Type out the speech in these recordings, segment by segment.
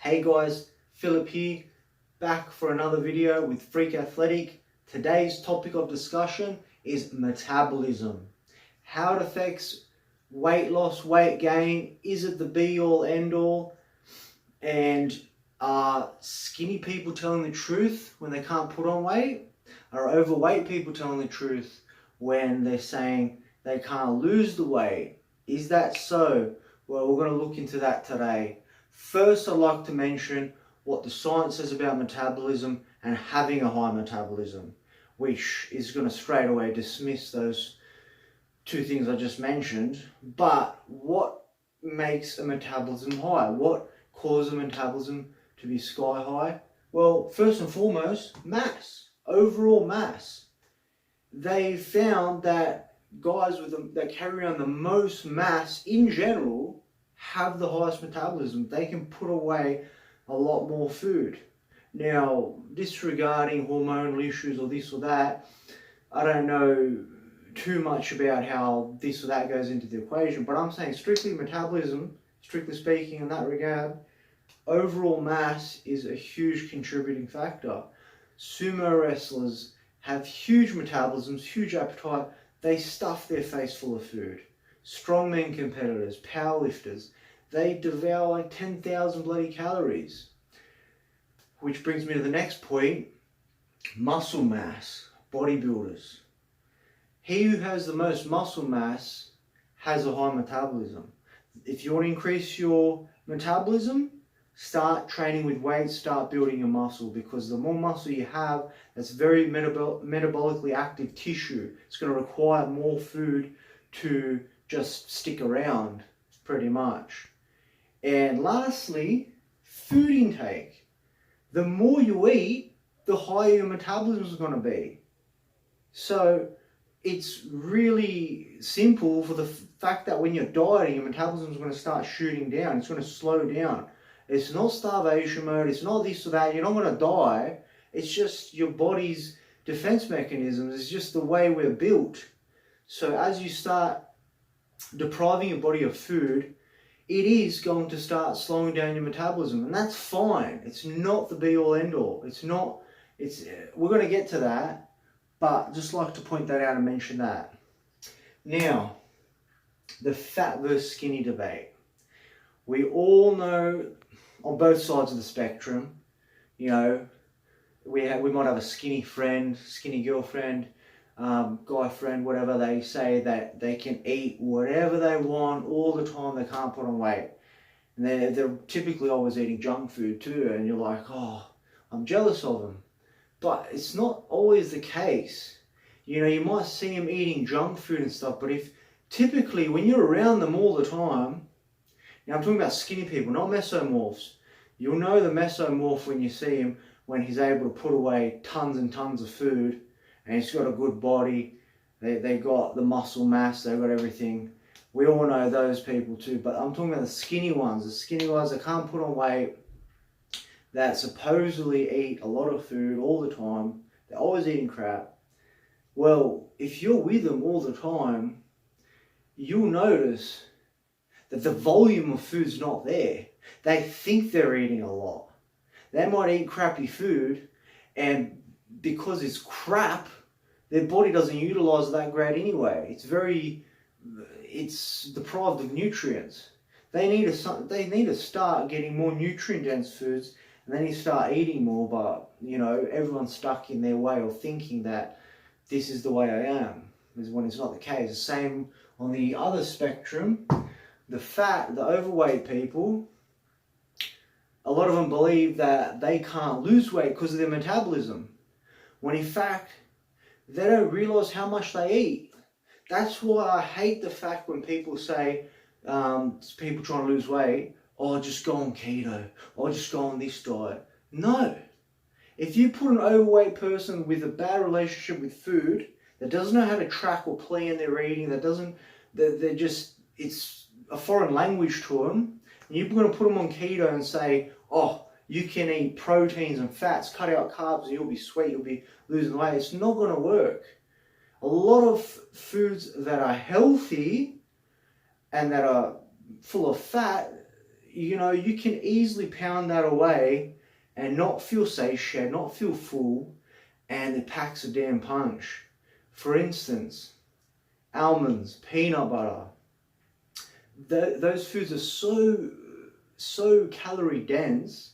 Hey guys, Philip here, back for another video with Freak Athletic. Today's topic of discussion is metabolism. How it affects weight loss, weight gain. Is it the be-all, end-all? And are skinny people telling the truth when they can't put on weight? Are overweight people telling the truth when they're saying they can't lose the weight? Is that so? Well, we're going to look into that today. First, I'd like to mention what the science says about metabolism and having a high metabolism, which is going to straight away dismiss those two things I just mentioned. But what makes a metabolism high? What causes a metabolism to be sky high? Well, first and foremost, mass, overall mass. They found that guys that carry on the most mass in general have the highest metabolism. They can put away a lot more food. Now, disregarding hormonal issues or this or that, I don't know too much about how this or that goes into the equation, but I'm saying strictly metabolism, strictly speaking in that regard, overall mass is a huge contributing factor. Sumo wrestlers have huge metabolisms, huge appetite. They stuff their face full of food. Strongman competitors, powerlifters, they devour like 10,000 bloody calories. Which brings me to the next point, muscle mass, bodybuilders. He who has the most muscle mass has a high metabolism. If you want to increase your metabolism, start training with weights, start building your muscle, because the more muscle you have, that's very metabolically active tissue. It's going to require more food to just stick around, pretty much. And lastly, food intake. The more you eat, the higher your metabolism is going to be. So it's really simple for the fact that when you're dieting, your metabolism is going to start shooting down. It's going to slow down. It's not starvation mode. It's not this or that. You're not going to die. It's just your body's defense mechanisms. It's just the way we're built. So as you start depriving your body of food, it is going to start slowing down your metabolism, and that's fine. It's not the be-all, end-all. We're going to get to that, but just like to point that out and mention that. Now, the fat versus skinny debate. We all know on both sides of the spectrum, you know, we might have a skinny friend, skinny girlfriend, guy friend, whatever. They say that they can eat whatever they want all the time. They can't put on weight, and they're typically always eating junk food too. And you're like, oh, I'm jealous of them. But it's not always the case. You know, you might see them eating junk food and stuff, but typically when you're around them all the time, now I'm talking about skinny people, not mesomorphs. You'll know the mesomorph when you see him, when he's able to put away tons and tons of food, and he's got a good body. They got the muscle mass, they've got everything. We all know those people too, but I'm talking about the skinny ones that can't put on weight, that supposedly eat a lot of food all the time. They're always eating crap. Well, if you're with them all the time, you'll notice that the volume of food's not there. They think they're eating a lot. They might eat crappy food, and because it's crap, their body doesn't utilize that great anyway. It's deprived of nutrients. They need to start getting more nutrient-dense foods, and they need to start eating more. But you know, everyone's stuck in their way of thinking that this is the way I am, when it's not the case. The same on the other spectrum, the overweight people. A lot of them believe that they can't lose weight because of their metabolism, when in fact, they don't realize how much they eat. That's why I hate the fact when people say, people trying to lose weight, oh, just go on keto, or just go on this diet. No. If you put an overweight person with a bad relationship with food, that doesn't know how to track or plan their eating, it's a foreign language to them, and you're going to put them on keto and say, oh, you can eat proteins and fats, cut out carbs, and you'll be sweet, you'll be losing weight. It's not going to work. A lot of foods that are healthy and that are full of fat, you know, you can easily pound that away and not feel satiated, not feel full, and it packs a damn punch. For instance, almonds, peanut butter, those foods are so calorie dense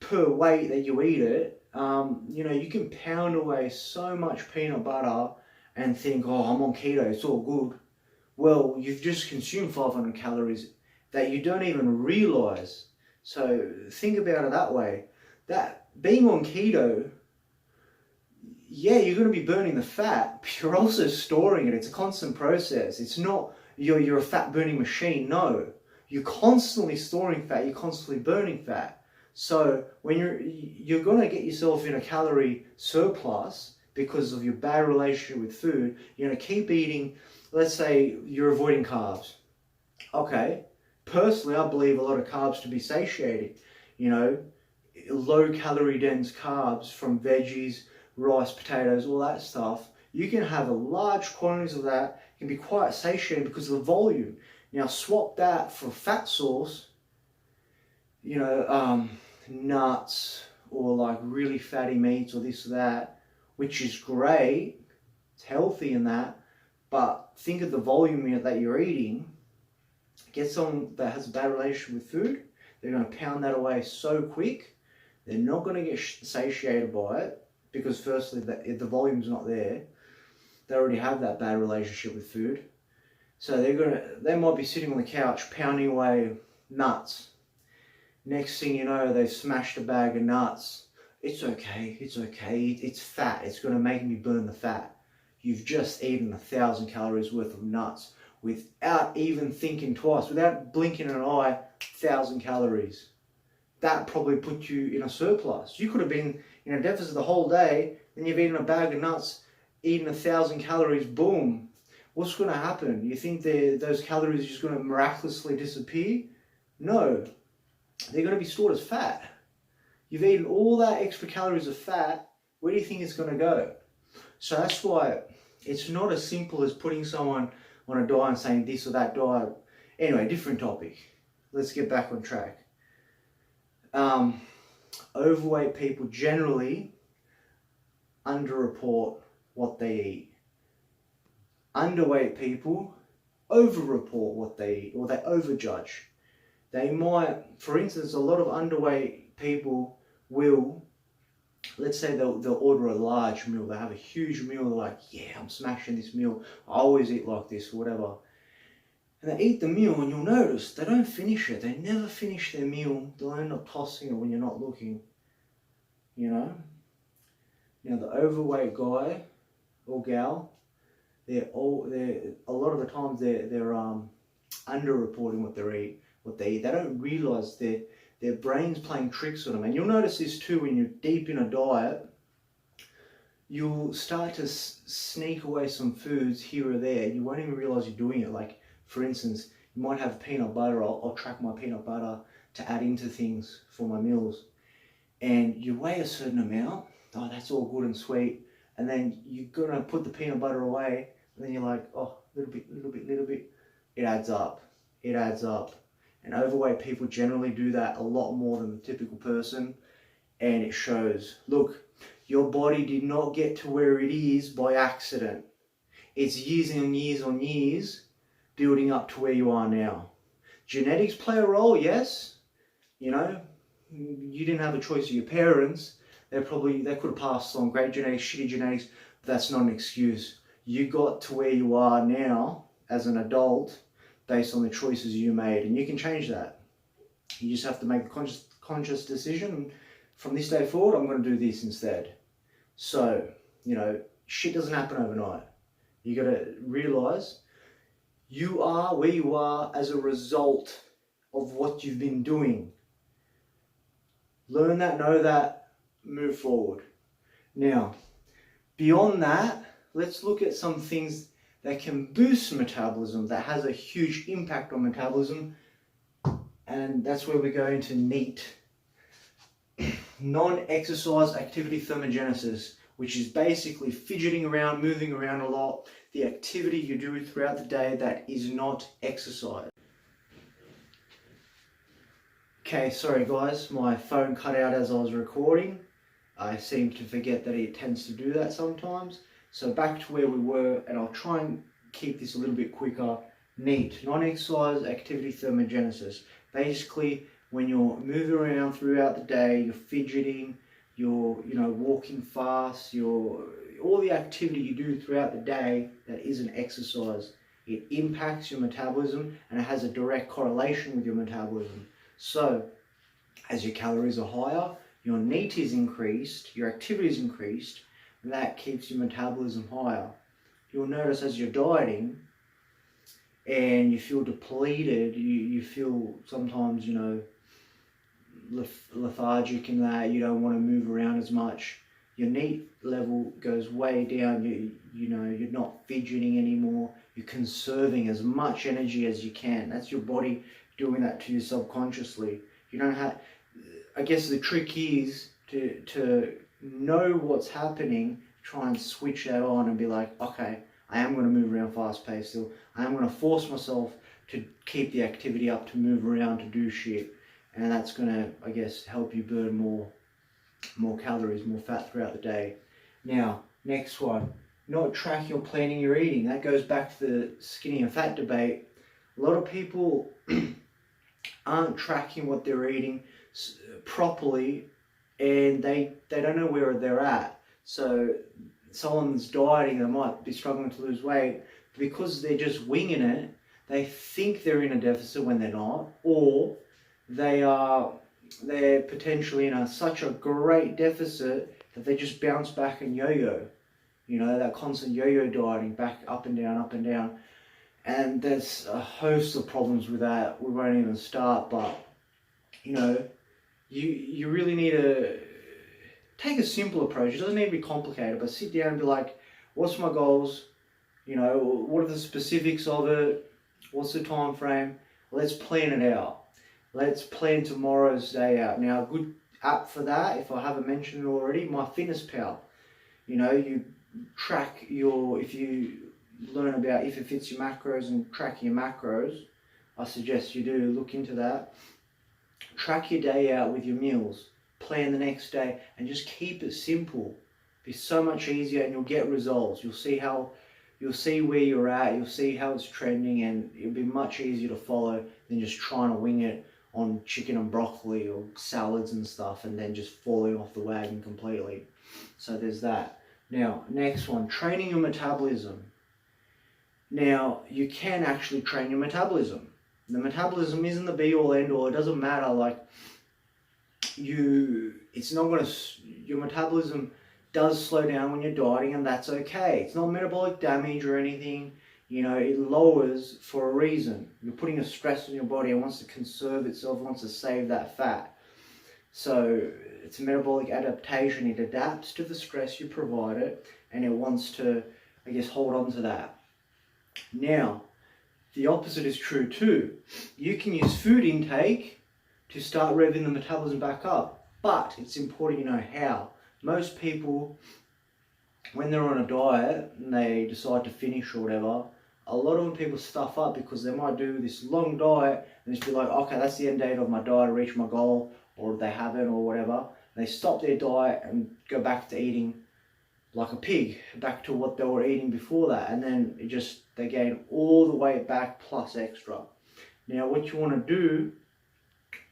per weight that you eat it. You know, you can pound away so much peanut butter and think, oh, I'm on keto, it's all good. Well, you've just consumed 500 calories that you don't even realize. So think about it that way. That being on keto, yeah, you're going to be burning the fat, but you're also storing it. It's a constant process. It's not you're a fat burning machine. No, you're constantly storing fat. You're constantly burning fat. So when you're going to get yourself in a calorie surplus because of your bad relationship with food. You're going to keep eating. Let's say you're avoiding carbs. Okay, personally, I believe a lot of carbs to be satiating. You know, low calorie dense carbs from veggies, rice, potatoes, all that stuff. You can have a large quantities of that. It can be quite satiating because of the volume. Now swap that for a fat source. You know, nuts or like really fatty meats or this or that, which is great. It's healthy in that, but think of the volume that you're eating. Get someone that has a bad relationship with food. They're going to pound that away so quick. They're not going to get satiated by it because firstly, the volume's not there. They already have that bad relationship with food. So they might be sitting on the couch pounding away nuts. Next thing you know, they've smashed a bag of nuts. It's okay, it's fat. It's going to make me burn the fat. You've just eaten 1,000 calories worth of nuts without even thinking twice, without blinking an eye. 1,000 calories. That probably put you in a surplus. You could have been in a deficit the whole day, then you've eaten a bag of nuts, eaten 1,000 calories, boom. What's going to happen? You think those calories are just going to miraculously disappear? No. They're going to be stored as fat. You've eaten all that extra calories of fat, where do you think it's going to go? So that's why it's not as simple as putting someone on a diet and saying this or that diet. Anyway, different topic. Let's get back on track. Overweight people generally underreport what they eat. Underweight people overreport what they eat, or they overjudge. They might, for instance, a lot of underweight people will, let's say they'll order a large meal. They have a huge meal. They're like, yeah, I'm smashing this meal. I always eat like this, or whatever. And they eat the meal, and you'll notice they don't finish it. They never finish their meal. They'll end up tossing it when you're not looking. You know? Now the overweight guy or gal, they're a lot of the times they're underreporting what they eat. They don't realize their brain's playing tricks on them. And you'll notice this too when you're deep in a diet. You'll start to sneak away some foods here or there. You won't even realize you're doing it. Like, for instance, you might have peanut butter. I'll track my peanut butter to add into things for my meals. And you weigh a certain amount. Oh, that's all good and sweet. And then you're going to put the peanut butter away. And then you're like, oh, little bit. It adds up. It adds up. And overweight people generally do that a lot more than the typical person. And it shows. Look, your body did not get to where it is by accident. It's years and years on years building up to where you are now. Genetics play a role, yes. You know, you didn't have a choice of your parents. They could have passed on great genetics, shitty genetics, but that's not an excuse. You got to where you are now as an adult based on the choices you made, and you can change that. You just have to make a conscious decision. From this day forward, I'm going to do this instead. So, you know, shit doesn't happen overnight. You got to realize you are where you are as a result of what you've been doing. Learn that, know that, move forward. Now, beyond that, let's look at some things that can boost metabolism, that has a huge impact on metabolism. And that's where we go into NEAT. Non-exercise activity thermogenesis, which is basically fidgeting around, moving around a lot, the activity you do throughout the day that is not exercise. Okay, sorry guys, my phone cut out as I was recording. I seem to forget that it tends to do that sometimes. So back to where we were, and I'll try and keep this a little bit quicker. NEAT, non-exercise activity thermogenesis. Basically, when you're moving around throughout the day, you're fidgeting, you're walking fast, all the activity you do throughout the day that isn't exercise. It impacts your metabolism, and it has a direct correlation with your metabolism. So, as your calories are higher, your NEAT is increased, your activity is increased, and that keeps your metabolism higher. You'll notice as you're dieting and you feel depleted, you feel sometimes, lethargic in that you don't want to move around as much. Your NEAT level goes way down. You're not fidgeting anymore. You're conserving as much energy as you can. That's your body doing that to you subconsciously. You don't have. I guess the trick is to know what's happening. Try and switch that on and be like, okay, I am going to move around fast paced still. I am going to force myself to keep the activity up, to move around, to do shit. And that's going to, I guess, help you burn more calories, more fat throughout the day. Now, next one, not tracking or planning your eating. That goes back to the skinny and fat debate. A lot of people aren't tracking what they're eating properly, and they don't know where they're at. So someone's dieting, they might be struggling to lose weight, because they're just winging it. They think they're in a deficit when they're not, or they're potentially in such a great deficit that they just bounce back and yo-yo. That constant yo-yo dieting, back up and down, up and down. And there's a host of problems with that. We won't even start, but you really need to take a simple approach. It doesn't need to be complicated, but sit down and be like, what's my goals? What are the specifics of it? What's the time frame? Let's plan it out. Let's plan tomorrow's day out. Now, a good app for that, if I haven't mentioned it already, MyFitnessPal. You track if you learn about if it fits your macros and tracking your macros, I suggest you do look into that. Track your day out with your meals. Plan the next day and just keep it simple. It'll be so much easier, and you'll get results. You'll see where you're at, you'll see how it's trending, and it'll be much easier to follow than just trying to wing it on chicken and broccoli or salads and stuff and then just falling off the wagon completely. So there's that. Now, next one, training your metabolism. Now, you can actually train your metabolism. The metabolism isn't the be all end all. It doesn't matter. Your metabolism does slow down when you're dieting, and that's okay. It's not metabolic damage or anything. It lowers for a reason. You're putting a stress on your body. It wants to conserve itself, it wants to save that fat. So it's a metabolic adaptation. It adapts to the stress you provide it, and it wants to, I guess, hold on to that. Now, the opposite is true too. You can use food intake to start revving the metabolism back up, but it's important you know how. Most people, when they're on a diet and they decide to finish or whatever, a lot of people stuff up because they might do this long diet and just be like, okay, that's the end date of my diet, I reach my goal, or they haven't or whatever. They stop their diet and go back to eating like a pig, back to what they were eating before that, and then they gain all the weight back plus extra. Now, what you want to do,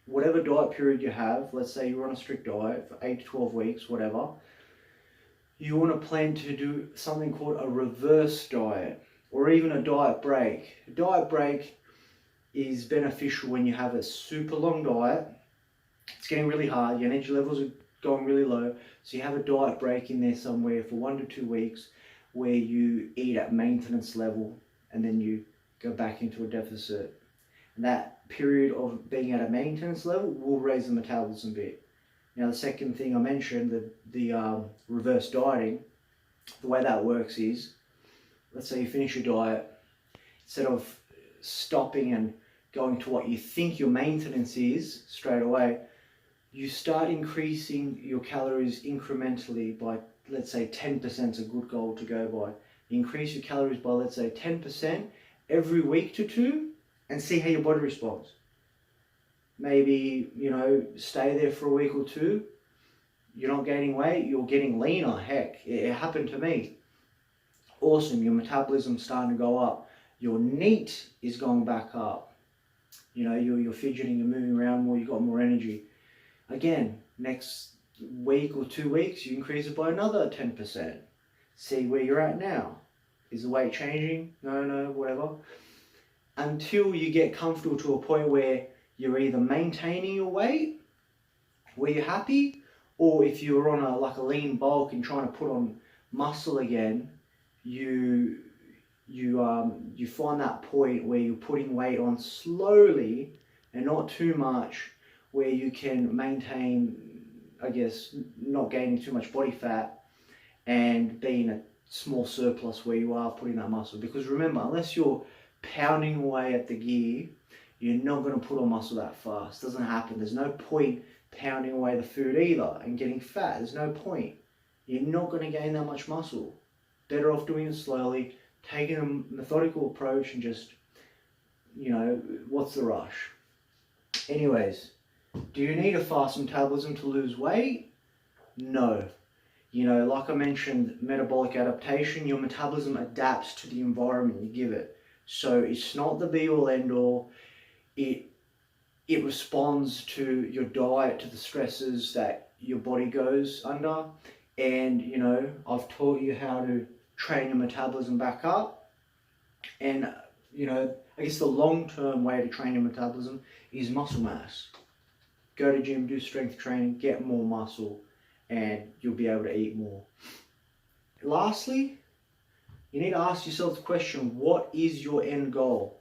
whatever diet period you have, let's say you're on a strict diet for 8 to 12 weeks, whatever, you want to plan to do something called a reverse diet, or even a diet break. A diet break is beneficial when you have a super long diet. It's getting really hard, your energy levels are going really low, so you have a diet break in there somewhere for 1 to 2 weeks where you eat at maintenance level and then you go back into a deficit. And that period of being at a maintenance level will raise the metabolism a bit. Now, the second thing I mentioned, the reverse dieting, the way that works is, let's say you finish your diet, instead of stopping and going to what you think your maintenance is straight away, you start increasing your calories incrementally by, let's say 10% is a good goal to go by. You increase your calories by, let's say 10% every week to 2, and see how your body responds. maybe, stay there for a week or two. You're not gaining weight, you're getting leaner. Heck, it happened to me. Awesome, your metabolism's starting to go up. Your NEAT is going back up. You're fidgeting, you're moving around more, you've got more energy. Again, next week or 2 weeks, you increase it by another 10%. See where you're at now. Is the weight changing? No, whatever. Until you get comfortable to a point where you're either maintaining your weight, where you're happy, or if you're on a lean bulk and trying to put on muscle again, you find that point where you're putting weight on slowly and not too much, where you can maintain, I guess, not gaining too much body fat and being a small surplus where you are putting that muscle. Because remember, unless you're pounding away at the gear, you're not going to put on muscle that fast. It doesn't happen. There's no point pounding away the food either and getting fat. There's no point. You're not going to gain that much muscle. Better off doing it slowly, taking a methodical approach, and just, what's the rush? Anyways, do you need a fast metabolism to lose weight? No. Like I mentioned, metabolic adaptation, your metabolism adapts to the environment you give it. So it's not the be-all end-all. It responds to your diet, to the stresses that your body goes under. And, I've taught you how to train your metabolism back up. And, I guess the long-term way to train your metabolism is muscle mass. Go to gym, do strength training, get more muscle, and you'll be able to eat more. Lastly, you need to ask yourself the question, what is your end goal?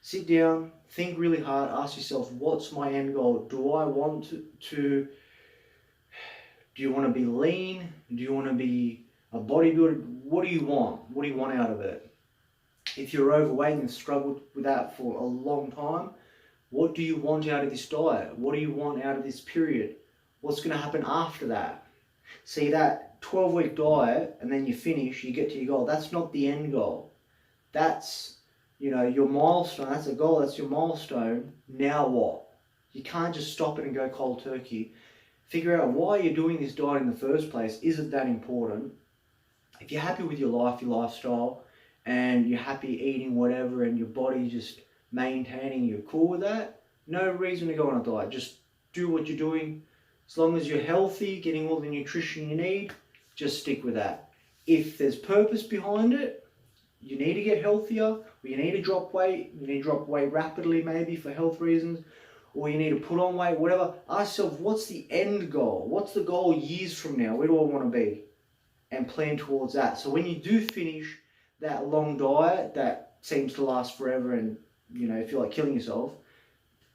Sit down, think really hard, ask yourself, what's my end goal? Do I want do you want to be lean? Do you want to be a bodybuilder? What do you want? What do you want out of it? If you're overweight and struggled with that for a long time, what do you want out of this diet? What do you want out of this period? What's going to happen after that? See, that 12-week diet, and then you finish, you get to your goal. That's not the end goal. That's, your milestone. That's a goal. That's your milestone. Now what? You can't just stop it and go cold turkey. Figure out why you're doing this diet in the first place. Is it that important? If you're happy with your life, your lifestyle, and you're happy eating whatever, and your body just maintaining, you're cool with that, no reason to go on a diet. Just do what you're doing. As long as you're healthy, getting all the nutrition you need, just stick with that. If there's purpose behind it, you need to get healthier, or you need to drop weight, you need to drop weight rapidly maybe for health reasons, or you need to put on weight, whatever, ask yourself, what's the end goal? What's the goal years from now? Where do I want to be? And plan towards that. So when you do finish that long diet that seems to last forever and, you feel like killing yourself,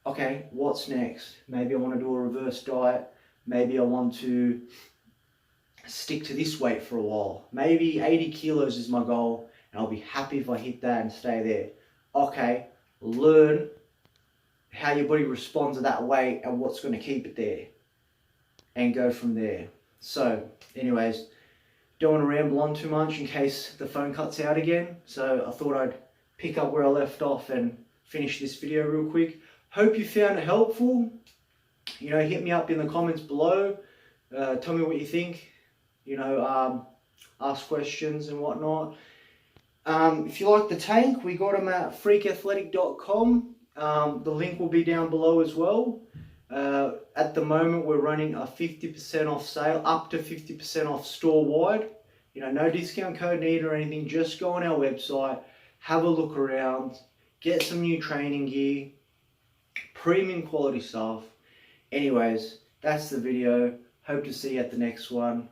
okay, what's next? Maybe I want to do a reverse diet. Maybe I want to stick to this weight for a while. Maybe 80 kilos is my goal, and I'll be happy if I hit that and stay there. Okay, learn how your body responds to that weight and what's going to keep it there, and go from there. So, anyways, don't want to ramble on too much in case the phone cuts out again. So I thought I'd pick up where I left off and finish this video real quick. Hope you found it helpful. Hit me up in the comments below. Tell me what you think. Ask questions and whatnot. If you like the tank, we got them at freakathletic.com. The link will be down below as well. At the moment, we're running a 50% off sale, up to 50% off store-wide. No discount code needed or anything. Just go on our website, have a look around, get some new training gear, premium quality stuff. Anyways, that's the video. Hope to see you at the next one.